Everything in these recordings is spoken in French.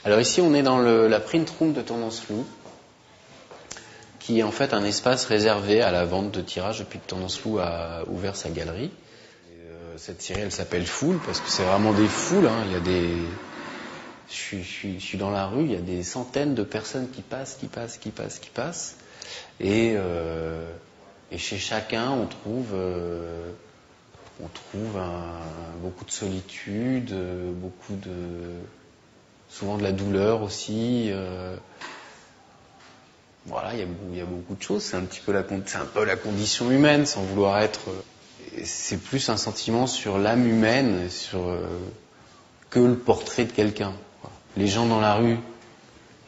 Alors ici, on est dans la print room de Tendance Loup, qui est en fait un espace réservé à la vente de tirages depuis que Tendance Loup a ouvert sa galerie. Cette série, elle s'appelle Foule, parce que c'est vraiment des foules. Hein. Il y a des... je suis dans la rue, il y a des centaines de personnes qui passent. Et chez chacun, on trouve beaucoup de solitude, souvent de la douleur aussi. Voilà, il y a beaucoup de choses. C'est un peu la condition humaine, sans vouloir être. C'est plus un sentiment sur l'âme humaine, que le portrait de quelqu'un. Les gens dans la rue,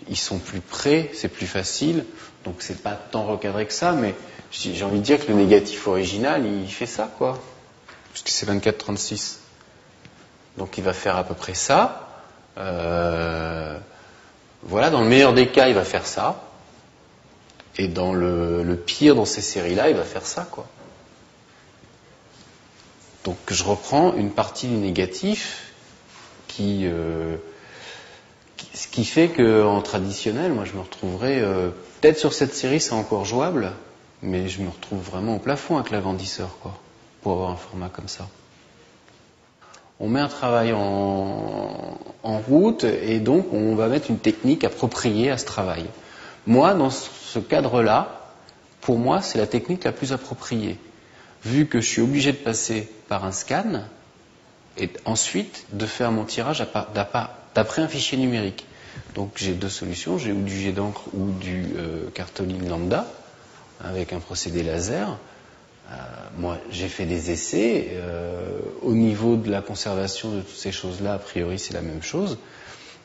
ils sont plus près, c'est plus facile, donc c'est pas tant recadré que ça, mais j'ai envie de dire que le négatif original, il fait ça, quoi. Puisque c'est 24-36. Donc il va faire à peu près ça. Voilà, dans le meilleur des cas, il va faire ça. Et dans le pire, dans ces séries-là, il va faire ça, quoi. Donc je reprends une partie du négatif ce qui fait qu'en traditionnel, moi je me retrouverai, peut-être sur cette série c'est encore jouable, mais je me retrouve vraiment au plafond avec l'agrandisseur, quoi, pour avoir un format comme ça. On met un travail en route et donc on va mettre une technique appropriée à ce travail. Moi, dans ce cadre-là, pour moi, c'est la technique la plus appropriée. Vu que je suis obligé de passer par un scan et ensuite de faire mon tirage d'après un fichier numérique. Donc j'ai deux solutions, j'ai ou du jet d'encre ou du cartolina lambda avec un procédé laser. Moi j'ai fait des essais, au niveau de la conservation de toutes ces choses-là, a priori c'est la même chose.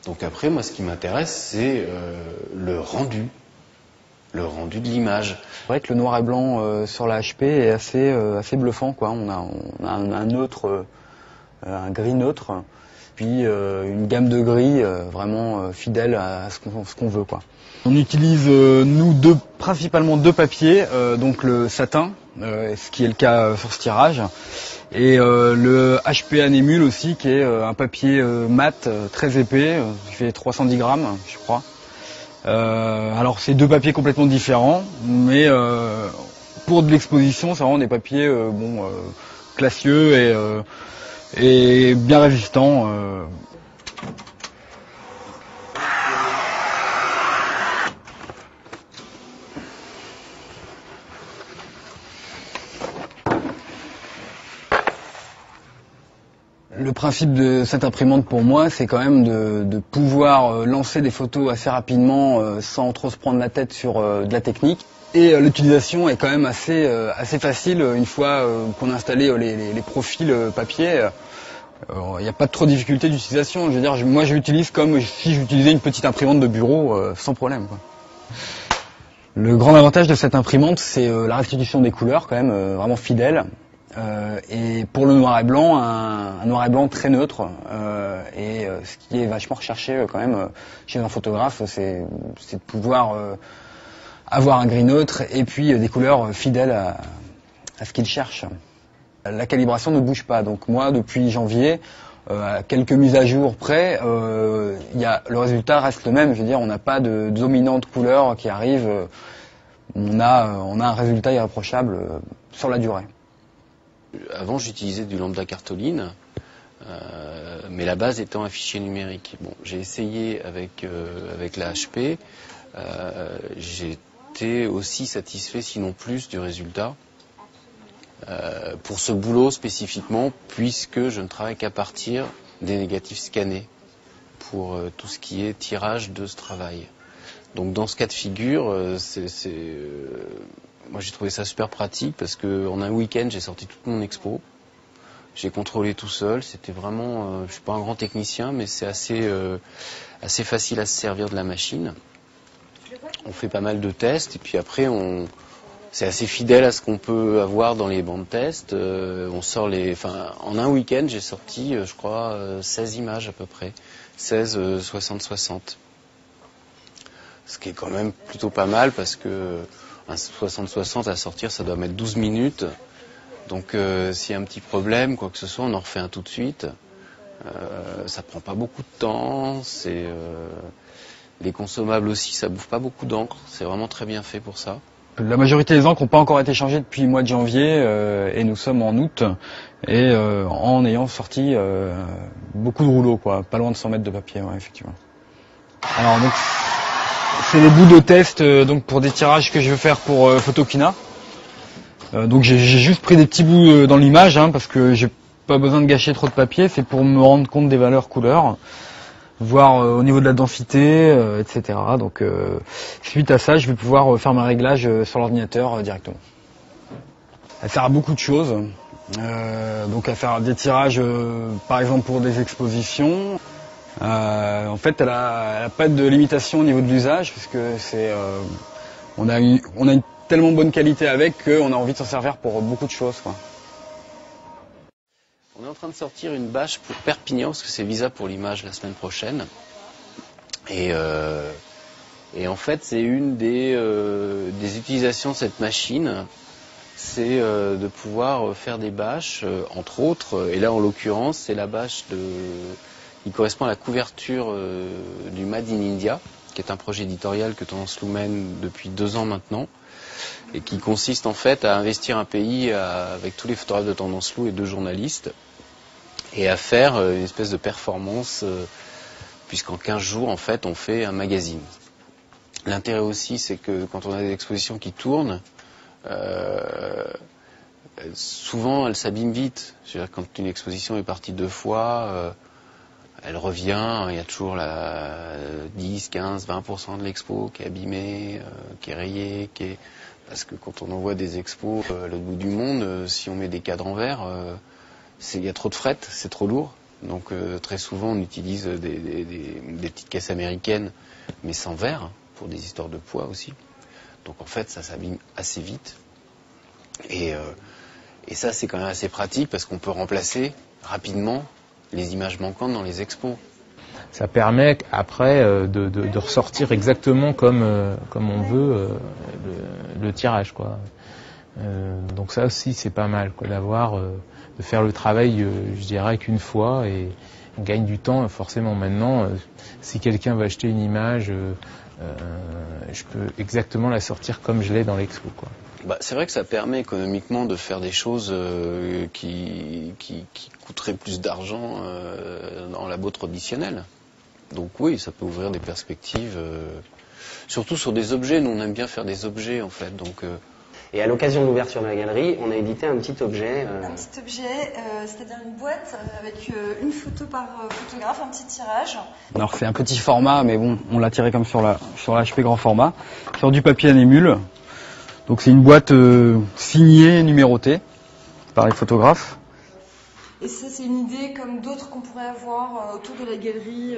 Donc après moi ce qui m'intéresse c'est le rendu de l'image. C'est vrai que le noir et blanc sur la HP est assez bluffant, quoi. On a un gris neutre, puis une gamme de gris vraiment fidèle à ce qu'on veut, quoi. On utilise principalement deux papiers, donc le satin, ce qui est le cas sur ce tirage, et le HP Anémule aussi, qui est un papier mat très épais, qui fait 310 grammes, je crois. Alors c'est deux papiers complètement différents, mais pour de l'exposition, c'est vraiment des papiers classieux et bien résistants. Le principe de cette imprimante pour moi, c'est quand même de pouvoir lancer des photos assez rapidement sans trop se prendre la tête sur de la technique. Et l'utilisation est quand même assez facile une fois qu'on a installé les profils papier. Il n'y a pas trop de difficulté d'utilisation. Je veux dire, moi je l'utilise comme si j'utilisais une petite imprimante de bureau sans problème, quoi. Le grand avantage de cette imprimante, c'est la restitution des couleurs, quand même vraiment fidèle. Et pour le noir et blanc, un noir et blanc très neutre. Ce qui est vachement recherché quand même chez un photographe, c'est de pouvoir avoir un gris neutre et puis des couleurs fidèles à ce qu'il cherche. La calibration ne bouge pas, donc moi depuis janvier, à quelques mises à jour près, le résultat reste le même. Je veux dire, on n'a pas de dominante couleur qui arrive. On a un résultat irréprochable sur la durée. Avant, j'utilisais du lambda cartoline, mais la base étant un fichier numérique. Bon, j'ai essayé avec la HP. J'étais aussi satisfait, sinon plus, du résultat. Pour ce boulot spécifiquement, puisque je ne travaille qu'à partir des négatifs scannés pour tout ce qui est tirage de ce travail. Donc dans ce cas de figure, moi j'ai trouvé ça super pratique parce qu'en un week-end j'ai sorti toute mon expo, j'ai contrôlé tout seul, c'était vraiment, je suis pas un grand technicien mais c'est assez facile à se servir de la machine. On fait pas mal de tests et puis après c'est assez fidèle à ce qu'on peut avoir dans les bancs de test. On sort en un week-end j'ai sorti je crois 16 images à peu près, 16 60-60. Ce qui est quand même plutôt pas mal parce que un 60-60 à sortir, ça doit mettre 12 minutes. Donc s'il y a un petit problème, quoi que ce soit, on en refait un tout de suite. Ça prend pas beaucoup de temps, les consommables aussi, ça bouffe pas beaucoup d'encre, c'est vraiment très bien fait pour ça. La majorité des encres n'ont pas encore été changées depuis le mois de janvier et nous sommes en août et en ayant sorti beaucoup de rouleaux, quoi, pas loin de 100 mètres de papier, ouais, effectivement. Alors donc c'est les bouts de test donc pour des tirages que je veux faire pour Photokina. Donc j'ai juste pris des petits bouts dans l'image parce que j'ai pas besoin de gâcher trop de papier, c'est pour me rendre compte des valeurs couleurs, voir au niveau de la densité, etc. Donc suite à ça, je vais pouvoir faire mes réglages sur l'ordinateur directement. Elle sert à beaucoup de choses, donc à faire des tirages par exemple pour des expositions. En fait, elle a pas de limitation au niveau de l'usage, puisque on a une tellement bonne qualité avec qu'on a envie de s'en servir pour beaucoup de choses, quoi. On est en train de sortir une bâche pour Perpignan, parce que c'est visa pour l'image la semaine prochaine. Et en fait, c'est une des utilisations de cette machine, c'est de pouvoir faire des bâches, entre autres, et là en l'occurrence, c'est la bâche qui correspond à la couverture du Made in India, qui est un projet éditorial que Tendance Loup mène depuis 2 ans maintenant, et qui consiste en fait à investir un pays avec tous les photographes de Tendance Loup et 2 journalistes, et à faire une espèce de performance, puisqu'en 15 jours, en fait, on fait un magazine. L'intérêt aussi, c'est que quand on a des expositions qui tournent, souvent elles s'abîment vite. C'est-à-dire quand une exposition est partie 2 fois, elle revient, il y a toujours 10, 15, 20% de l'expo qui est abîmée, qui est rayée, parce que quand on envoie des expos à l'autre bout du monde, si on met des cadres en verre, il y a trop de fret, c'est trop lourd. Donc très souvent on utilise des petites caisses américaines, mais sans verre, pour des histoires de poids aussi. Donc en fait ça s'abîme assez vite. Et ça c'est quand même assez pratique parce qu'on peut remplacer rapidement les images manquantes dans les expos. Ça permet après de ressortir exactement comme on veut le tirage, quoi. Donc ça aussi c'est pas mal, quoi, de faire le travail, je dirais, qu'une fois, et on gagne du temps forcément. Maintenant, si quelqu'un va acheter une image, je peux exactement la sortir comme je l'ai dans l'expo, quoi. C'est vrai que ça permet économiquement de faire des choses qui coûteraient plus d'argent dans la labo traditionnelle. Donc oui, ça peut ouvrir des perspectives, surtout sur des objets. Nous on aime bien faire des objets en fait. Donc, Et à l'occasion de l'ouverture de la galerie, on a édité un petit objet. Un petit objet, c'est-à-dire une boîte avec une photo par photographe, un petit tirage. Alors c'est un petit format, mais bon, on l'a tiré comme sur la HP grand format, sur du papier anémule. Donc c'est une boîte signée, numérotée par les photographes. Et ça, c'est une idée comme d'autres qu'on pourrait avoir autour de la galerie,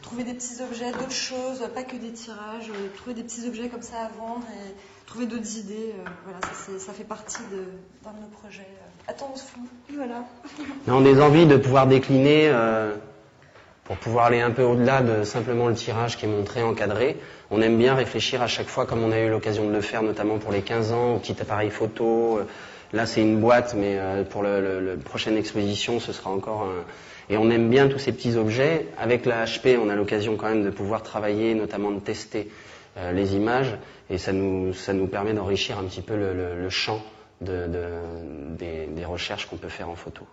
trouver des petits objets, d'autres choses, pas que des tirages, trouver des petits objets comme ça à vendre et trouver d'autres idées. Voilà, ça fait partie d'un de nos projets. Attention, voilà. On a des envies de pouvoir décliner pour pouvoir aller un peu au-delà de simplement le tirage qui est montré, encadré. On aime bien réfléchir à chaque fois, comme on a eu l'occasion de le faire, notamment pour les 15 ans, au petit appareil photo. Là, c'est une boîte, mais pour la prochaine exposition, ce sera encore un... Et on aime bien tous ces petits objets. Avec la HP, on a l'occasion quand même de pouvoir travailler, notamment de tester les images. Et ça nous permet d'enrichir un petit peu le champ des recherches qu'on peut faire en photo.